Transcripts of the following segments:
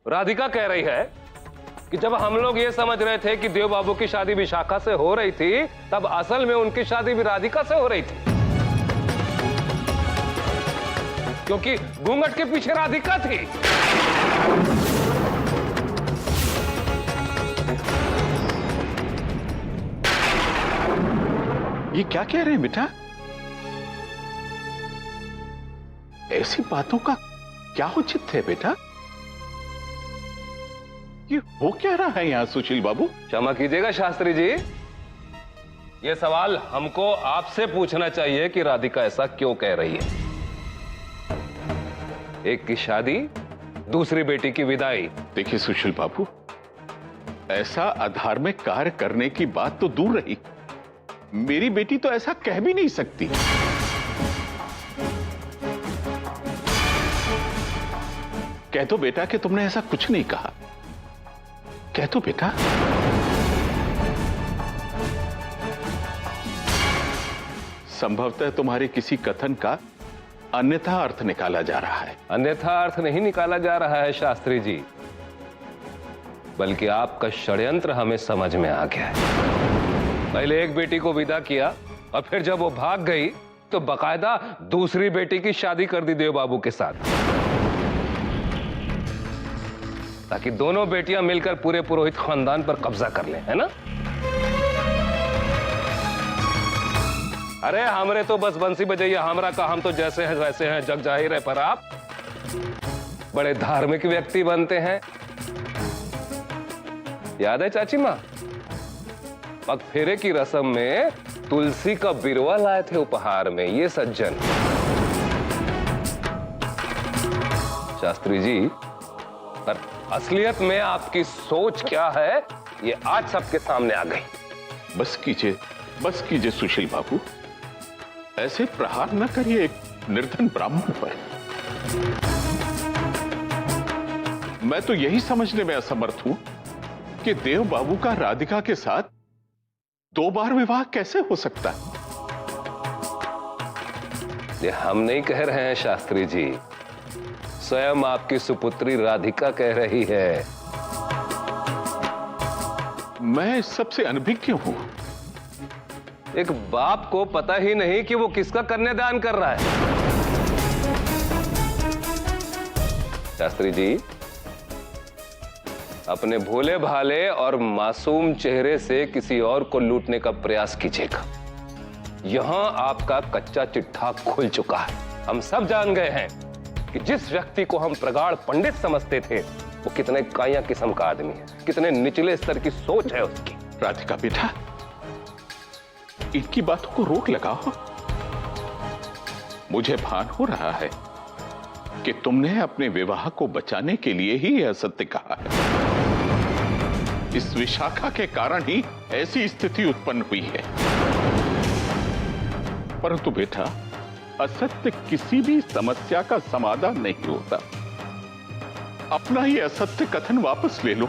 राधिका कह रही है कि जब हम लोग ये समझ रहे थे कि देव बाबू की शादी विशाखा से हो रही थी, तब असल में उनकी शादी भी राधिका से हो रही थी, क्योंकि घूंघट के पीछे राधिका थी। ये क्या कह रहे हैं बेटा? ऐसी बातों का क्या उचित है बेटा? ये हो क्या रहा है यहां सुशील बाबू? क्षमा कीजिएगा शास्त्री जी, यह सवाल हमको आपसे पूछना चाहिए कि राधिका ऐसा क्यों कह रही है। एक की शादी, दूसरी बेटी की विदाई। देखिए सुशील बाबू, ऐसा अधार्मिक कार्य करने की बात तो दूर रही, मेरी बेटी तो ऐसा कह भी नहीं सकती। कह दो बेटा कि तुमने ऐसा कुछ नहीं कहा। कह दो बेटा। संभवतः तुम्हारे किसी कथन का अन्यथा अर्थ निकाला जा रहा है। अन्यथा अर्थ नहीं निकाला जा रहा है शास्त्री जी, बल्कि आपका षड्यंत्र हमें समझ में आ गया है। पहले एक बेटी को विदा किया और फिर जब वो भाग गई तो बकायदा दूसरी बेटी की शादी कर दी देव बाबू के साथ, ताकि दोनों बेटियां मिलकर पूरे पुरोहित खानदान पर कब्जा कर लें, है ना? अरे हमरे तो बस बंसी बजैया हमरा का, हम तो जैसे हैं वैसे हैं, जग जाहिर है। पर आप बड़े धार्मिक व्यक्ति बनते हैं। याद है चाची माँ, पग फेरे की रस्म में तुलसी का बिरवा लाए थे उपहार में ये सज्जन। शास्त्री जी, पर असलियत में आपकी सोच क्या है ये आज सबके सामने आ गई। बस कीजिए सुशील बाबू, ऐसे प्रहार न करिए एक निर्धन ब्राह्मण पर। मैं तो यही समझने में असमर्थ हूं कि देव बाबू का राधिका के साथ 2 बार विवाह कैसे हो सकता है? ये हम नहीं कह रहे हैं शास्त्री जी, स्वयं आपकी सुपुत्री राधिका कह रही है। मैं सबसे अनभिज्ञ हूं। एक बाप को पता ही नहीं कि वो किसका कन्यादान कर रहा है। शास्त्री जी, अपने भोले भाले और मासूम चेहरे से किसी और को लूटने का प्रयास कीजिएगा। यहां आपका कच्चा चिट्ठा खुल चुका है। हम सब जान गए हैं कि जिस व्यक्ति को हम प्रगाढ़ पंडित समझते थे, वो कितने काया किस्म का आदमी है, कितने निचले स्तर की सोच है उसकी। राधिका बेटा, इनकी बातों को रोक लगाओ। मुझे भान हो रहा है कि तुमने अपने विवाह को बचाने के लिए ही यह सत्य कहा है। इस विशाखा के कारण ही ऐसी स्थिति उत्पन्न हुई है। परंतु बेटा, असत्य किसी भी समस्या का समाधान नहीं होता। अपना ही असत्य कथन वापस ले लो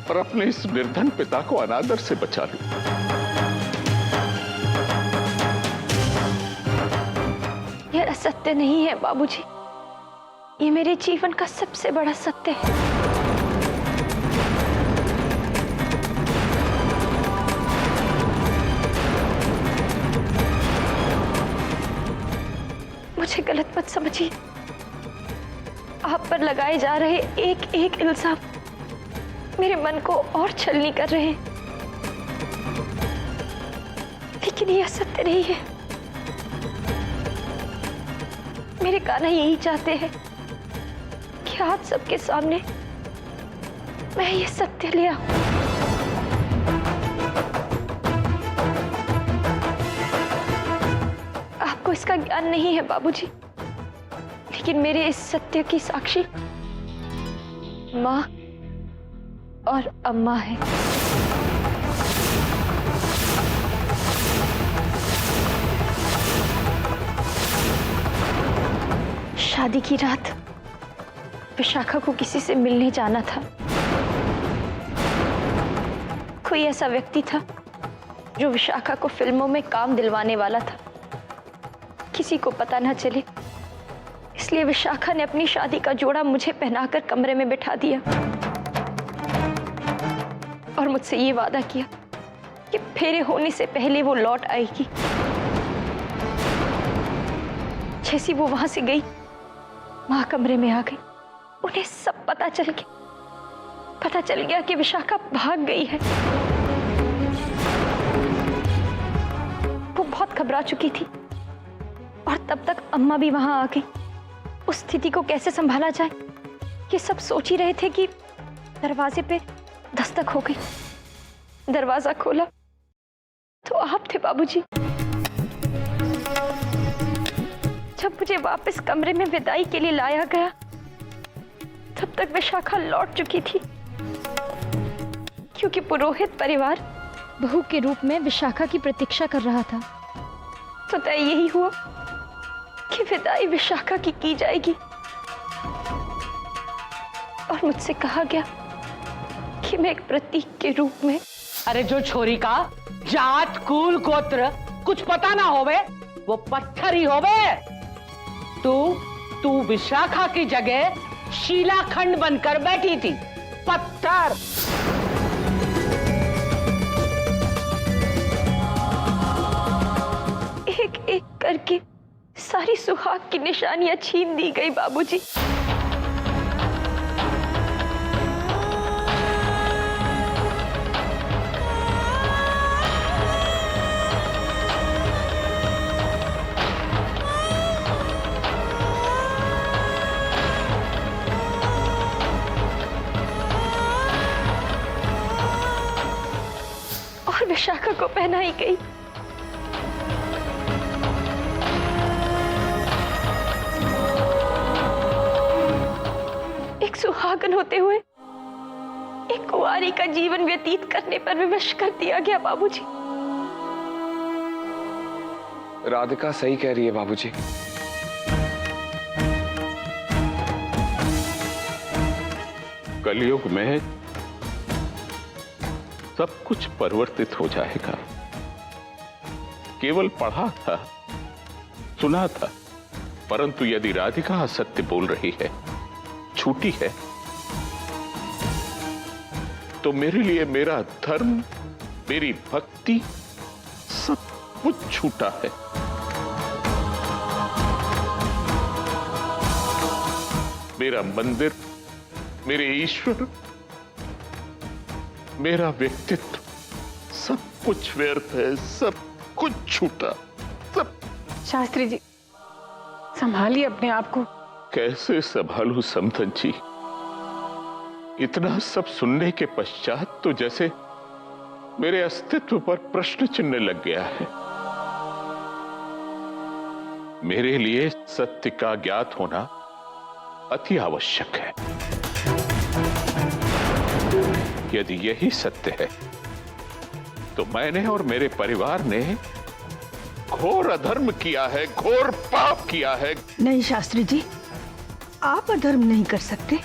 और अपने इस निर्धन पिता को अनादर से बचा लो। यह असत्य नहीं है बाबूजी, ये मेरे जीवन का सबसे बड़ा सत्य है। मुझे गलत मत समझिए, आप पर लगाए जा रहे एक एक इल्जाम मेरे मन को और छलनी कर रहे हैं, लेकिन यह सत्य नहीं है। मेरे कान्हा यही चाहते हैं कि आज सबके सामने मैं ये सत्य ले आऊं। आपको इसका ज्ञान नहीं है बाबूजी, लेकिन मेरे इस सत्य की साक्षी माँ और अम्मा है। शादी की रात विशाखा को किसी से मिलने जाना था। कोई ऐसा व्यक्ति था जो विशाखा को फिल्मों में काम दिलवाने वाला था। किसी को पता ना चले इसलिए विशाखा ने अपनी शादी का जोड़ा मुझे पहनाकर कमरे में बिठा दिया और मुझसे ये वादा किया कि फेरे होने से पहले वो लौट आएगी। जैसी वो वहां से गई, मां कमरे में आ गई। उन्हें सब पता चल गया कि विशाखा भाग गई है। वो बहुत घबरा चुकी थी और तब तक अम्मा भी वहां आ गई। उस स्थिति को कैसे संभाला जाए, ये सब सोच ही रहे थे कि दरवाजे पे दस्तक हो गई। दरवाजा खोला तो आप थे बाबूजी। जब मुझे वापस कमरे में विदाई के लिए लाया गया, तब तक विशाखा लौट चुकी थी, क्योंकि पुरोहित परिवार बहू के रूप में विशाखा की प्रतीक्षा कर रहा था। तो तय यही हुआ कि विदाई विशाखा की जाएगी और मुझसे कहा गया कि मैं एक प्रतीक के रूप में। अरे जो छोरी का जात कुल गोत्र कुछ पता ना होवे, वो पत्थर ही होवे। तू विशाखा की जगह शिलाखंड बनकर बैठी थी, पत्थर। एक एक करके सारी सुहाग की निशानियां छीन दी गई बाबूजी। और विशाखा को पहनाई गई। एक सुहागन होते हुए एक कुंवारी का जीवन व्यतीत करने पर विवश कर दिया गया बाबूजी। राधिका सही कह रही है बाबूजी। कलयुग में सब कुछ परिवर्तित हो जाएगा। केवल पढ़ा था, सुना था, परंतु यदि राधिका असत्य बोल रही है, झूठी है, तो मेरे लिए मेरा धर्म, मेरी भक्ति, सब कुछ झूठा है। मेरा मंदिर, मेरे ईश्वर, मेरा व्यक्तित्व, सब कुछ व्यर्थ है, सब कुछ झूठा, सब। शास्त्री जी, संभालिए अपने आप को। कैसे संभालू समधन जी? इतना सब सुनने के पश्चात तो जैसे मेरे अस्तित्व पर प्रश्न चिन्ह लग गया है। मेरे लिए सत्य का ज्ञात होना अति आवश्यक है। यदि यही सत्य है, तो मैंने और मेरे परिवार ने घोर अधर्म किया है, घोर पाप किया है। नहीं शास्त्री जी, आप अधर्म नहीं कर सकते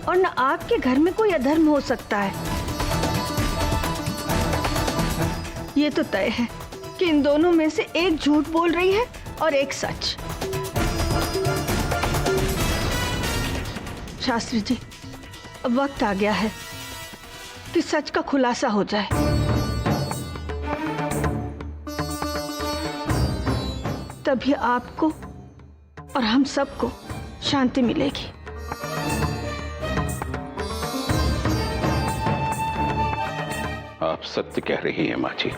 और न आपके घर में कोई अधर्म हो सकता है। ये तो तय है कि इन दोनों में से एक झूठ बोल रही है और एक सच। शास्त्री जी, अब वक्त आ गया है कि सच का खुलासा हो जाए। तभी आपको और हम सबको शांति मिलेगी। आप सत्य कह रही हैं माँ जी।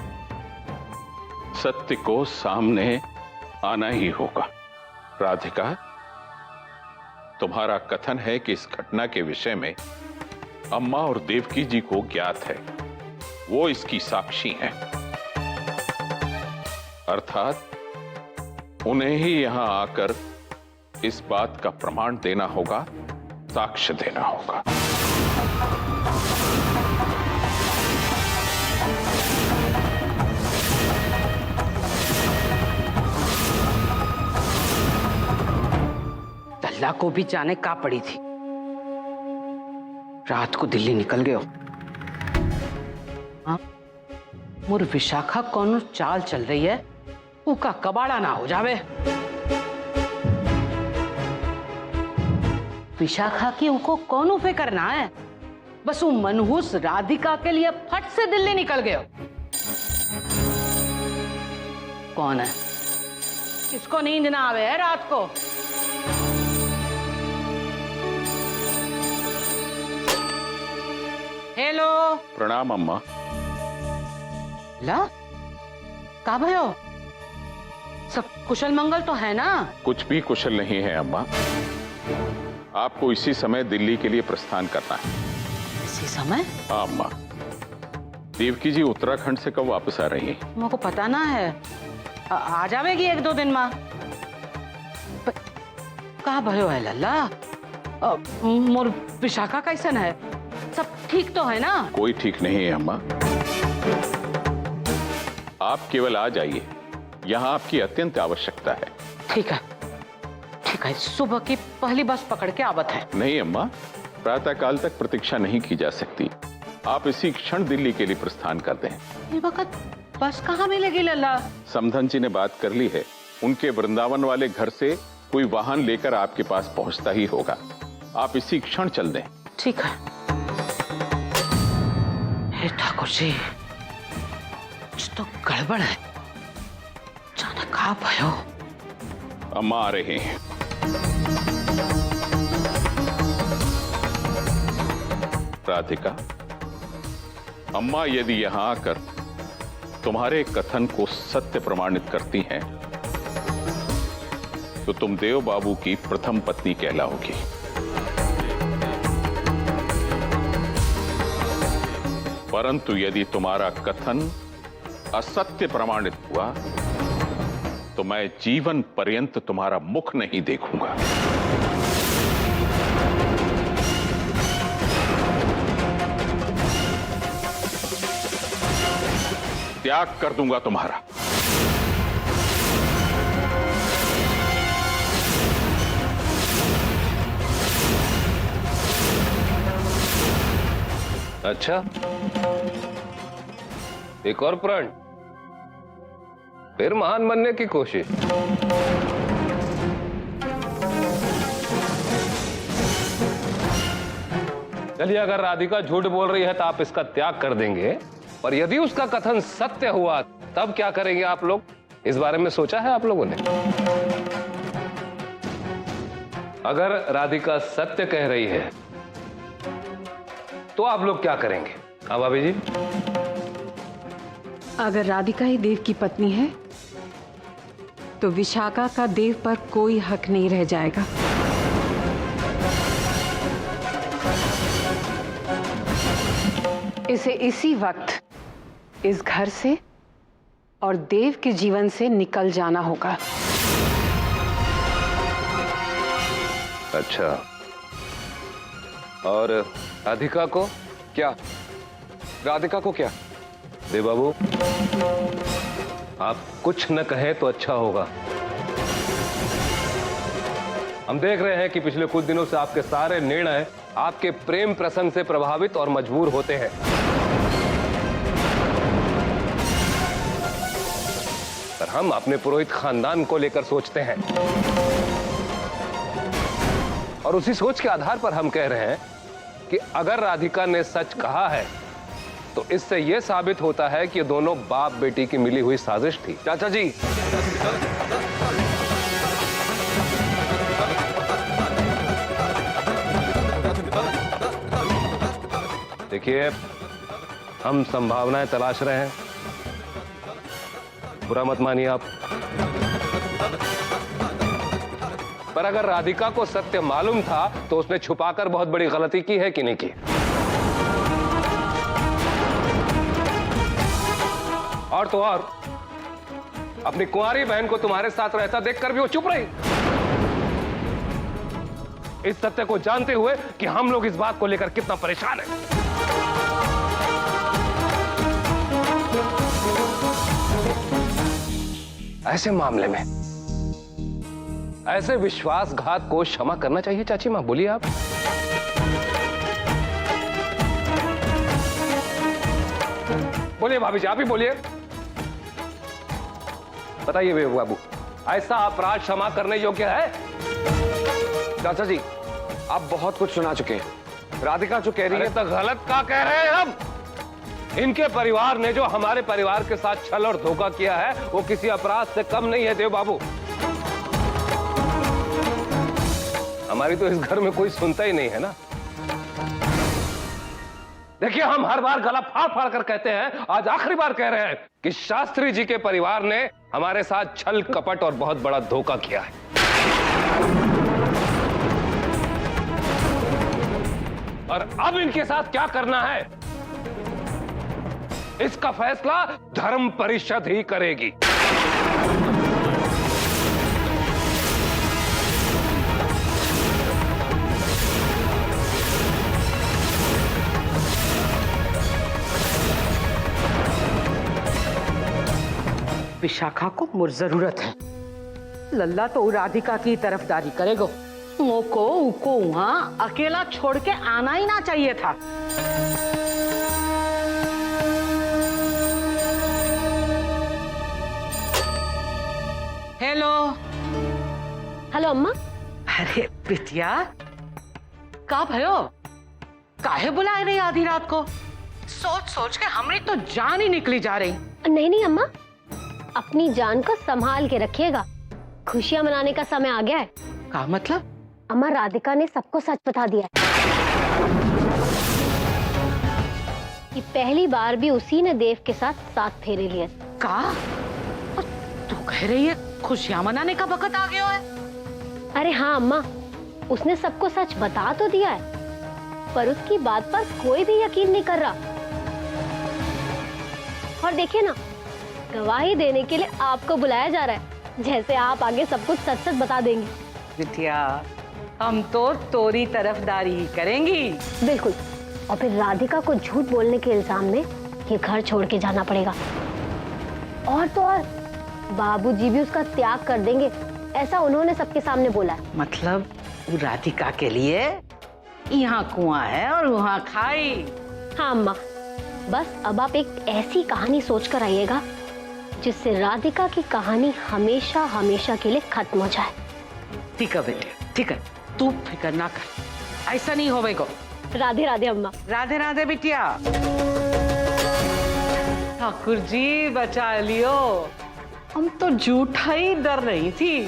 सत्य को सामने आना ही होगा। राधिका, तुम्हारा कथन है कि इस घटना के विषय में अम्मा और देवकी जी को ज्ञात है, वो इसकी साक्षी हैं। अर्थात उन्हें ही यहां आकर इस बात का प्रमाण देना होगा, साक्ष्य देना होगा। दल्ला को भी जाने का पड़ी थी। रात को दिल्ली निकल गयो। हाँ, मोर विशाखा कौन चाल चल रही है, उका कबाड़ा ना हो जावे। विशाखा की उनको कौन उफे करना है? बस वो मनहूस राधिका के लिए फट से दिल्ली निकल गए। कौन है? किसको नींद ना आवे है रात को? हेलो। प्रणाम अम्मा। ला का भयो? सब कुशल मंगल तो है ना? कुछ भी कुशल नहीं है अम्मा। आपको इसी समय दिल्ली के लिए प्रस्थान करना है। इसी समय? हाँ अम्मा। देवकी जी उत्तराखंड से कब वापस आ रही हैं? मुझको पता ना है। आ जावेगी 1-2 दिन में। कहा भयो है लल्ला? मोर विशाखा कैसन है? सब ठीक तो है ना? कोई ठीक नहीं है अम्मा। आप केवल आ जाइए, यहाँ आपकी अत्यंत आवश्यकता है। ठीक है, ठीक है। सुबह की पहली बस पकड़ के आवत है। नहीं अम्मा, प्रातः काल तक प्रतीक्षा नहीं की जा सकती। आप इसी क्षण दिल्ली के लिए प्रस्थान कर दें। ये वक्त बस कहाँ मिलेगी लल्ला? समधन जी ने बात कर ली है। उनके वृंदावन वाले घर से कोई वाहन लेकर आपके पास पहुंचता ही होगा। आप इसी क्षण चल दें। ठीक है। हे ठाकुर जी, कुछ तो गड़बड़ है। जाने कहाँ भयो? अम्मा आ रहे हैं। राधिका, अम्मा यदि यहां आकर तुम्हारे कथन को सत्य प्रमाणित करती हैं, तो तुम देव बाबू की प्रथम पत्नी कहलाओगी। परंतु यदि तुम्हारा कथन असत्य प्रमाणित हुआ, तो मैं जीवन पर्यंत तुम्हारा मुख नहीं देखूंगा। त्याग कर दूंगा तुम्हारा। अच्छा, एक और प्रण, फिर महान बनने की कोशिश। चलिए, अगर राधिका झूठ बोल रही है तो आप इसका त्याग कर देंगे, पर यदि उसका कथन सत्य हुआ तब क्या करेंगे आप लोग? इस बारे में सोचा है आप लोगों ने? अगर राधिका सत्य कह रही है तो आप लोग क्या करेंगे? हाँ भाभी जी। अगर राधिका ही देव की पत्नी है तो विशाखा का देव पर कोई हक नहीं रह जाएगा। इसे इसी वक्त इस घर से और देव के जीवन से निकल जाना होगा। अच्छा, और राधिका को? क्या? राधिका को क्या? देव बाबू, आप कुछ न कहें तो अच्छा होगा। हम देख रहे हैं कि पिछले कुछ दिनों से आपके सारे निर्णय आपके प्रेम प्रसंग से प्रभावित और मजबूर होते हैं। पर हम अपने पुरोहित खानदान को लेकर सोचते हैं, और उसी सोच के आधार पर हम कह रहे हैं कि अगर राधिका ने सच कहा है तो इससे यह साबित होता है कि दोनों बाप बेटी की मिली हुई साजिश थी। चाचा जी, देखिए, हम संभावनाएं तलाश रहे हैं, बुरा मत मानिए आप। पर अगर राधिका को सत्य मालूम था तो उसने छुपाकर बहुत बड़ी गलती की है कि नहीं की? और तो और, अपनी कुंवारी बहन को तुम्हारे साथ रहता देखकर भी वो चुप रही, इस सत्य को जानते हुए कि हम लोग इस बात को लेकर कितना परेशान हैं। ऐसे मामले में ऐसे विश्वासघात को क्षमा करना चाहिए। चाची मां, बोलिए आप। बोलिए भाभी जी, आप ही बोलिए। बताइए बेबू बाबू, ऐसा अपराध क्षमा करने योग्य है? चाचा जी, आप बहुत कुछ सुना चुके हैं। राधिका जो कह रही अरे है, तो गलत क्या कह रहे हैं हम? इनके परिवार ने जो हमारे परिवार के साथ छल और धोखा किया है वो किसी अपराध से कम नहीं है देव बाबू। हमारी तो इस घर में कोई सुनता ही नहीं है ना। देखिए, हम हर बार गला फाड़ फाड़ कर कहते हैं, आज आखिरी बार कह रहे हैं कि शास्त्री जी के परिवार ने हमारे साथ छल कपट और बहुत बड़ा धोखा किया है। और अब इनके साथ क्या करना है इसका फैसला धर्म परिषद ही करेगी। विशाखा को मुझ जरूरत है। लल्ला तो राधिका की तरफदारी करेगो। मोको उको वहां अकेला छोड़ के आना ही ना चाहिए था। हेलो। हेलो अम्मा। अरे बिटिया, का भयो? काहे बुलाए रही आधी रात को? सोच सोच के हमारी तो जान ही निकली जा रही। नहीं नहीं अम्मा, अपनी जान को संभाल के रखिएगा। खुशियां मनाने का समय आ गया है। का मतलब? अम्मा, राधिका ने सबको सच बता दिया है कि पहली बार भी उसी ने देव के साथ फेरे लिए। का? तू कह रही है खुशियां मनाने का वक्त आ गया है? अरे हाँ अम्मा, उसने सबको सच बता तो दिया है, पर उसकी बात पर कोई भी यकीन नहीं कर रहा। और देखिए ना, गवाही देने के लिए आपको बुलाया जा रहा है, जैसे आप आगे सब कुछ सच सच बता देंगी। बिटिया, हम तो तोरी तरफदारी ही करेंगी। बिल्कुल। और फिर राधिका को झूठ बोलने के इल्जाम में ये घर छोड़ के जाना पड़ेगा। और तो और बाबूजी भी उसका त्याग कर देंगे, ऐसा उन्होंने सबके सामने बोला है। मतलब राधिका के लिए यहाँ कुआं है और वहाँ खाई। हाँ अम्मा, बस अब आप एक ऐसी कहानी सोच कर आइएगा जिससे राधिका की कहानी हमेशा हमेशा के लिए खत्म हो जाए। ठीक है बेटे, ठीक है, तू फिक्र ना कर, ऐसा नहीं होवेगा। राधे राधे अम्मा। राधे राधे बिटिया। ठाकुर जी बचा लियो, हम तो झूठा ही डर रही थी।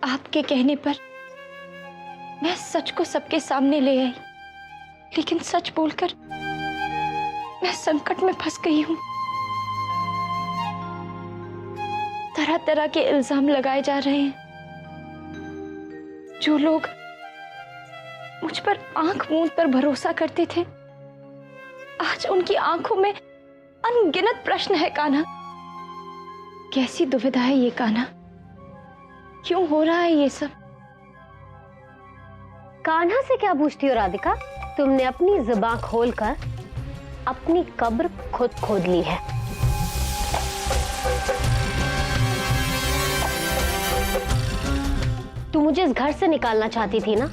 आपके कहने पर मैं सच को सबके सामने ले आई, लेकिन सच बोलकर मैं संकट में फंस गई हूँ। तरह तरह के इल्जाम लगाए जा रहे हैं। जो लोग मुझ पर आंख मूंद कर भरोसा करते थे, आज उनकी आंखों में अनगिनत प्रश्न है। कान्हा, कैसी दुविधा है ये कान्हा? क्यों हो रहा है ये सब? कान्हा से क्या पूछती हो राधिका? तुमने अपनी जुबान खोलकर अपनी कब्र खुद खोद ली है। तू मुझे इस घर से निकालना चाहती थी ना?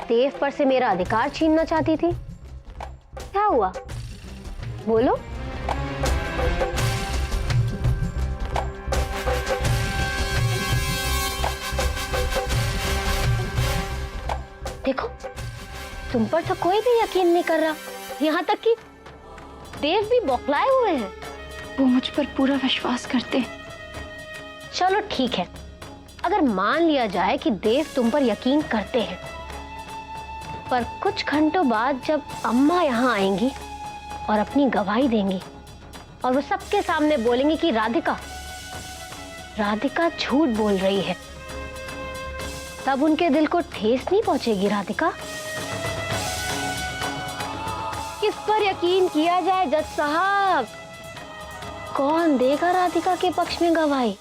देव पर से मेरा अधिकार छीनना चाहती थी। क्या हुआ? बोलो। देखो, तुम पर तो कोई भी यकीन नहीं कर रहा, यहाँ तक कि देव भी बौखलाए हुए हैं। वो मुझ पर पूरा विश्वास करते हैं। चलो ठीक है, अगर मान लिया जाए कि देव तुम पर यकीन करते हैं, पर कुछ घंटों बाद जब अम्मा यहाँ आएंगी और अपनी गवाही देंगी और वो सबके सामने बोलेंगी कि राधिका झूठ बोल रही है, तब उनके दिल को ठेस नहीं पहुंचेगी राधिका? किस पर यकीन किया जाए जज साहब? कौन देगा राधिका के पक्ष में गवाही?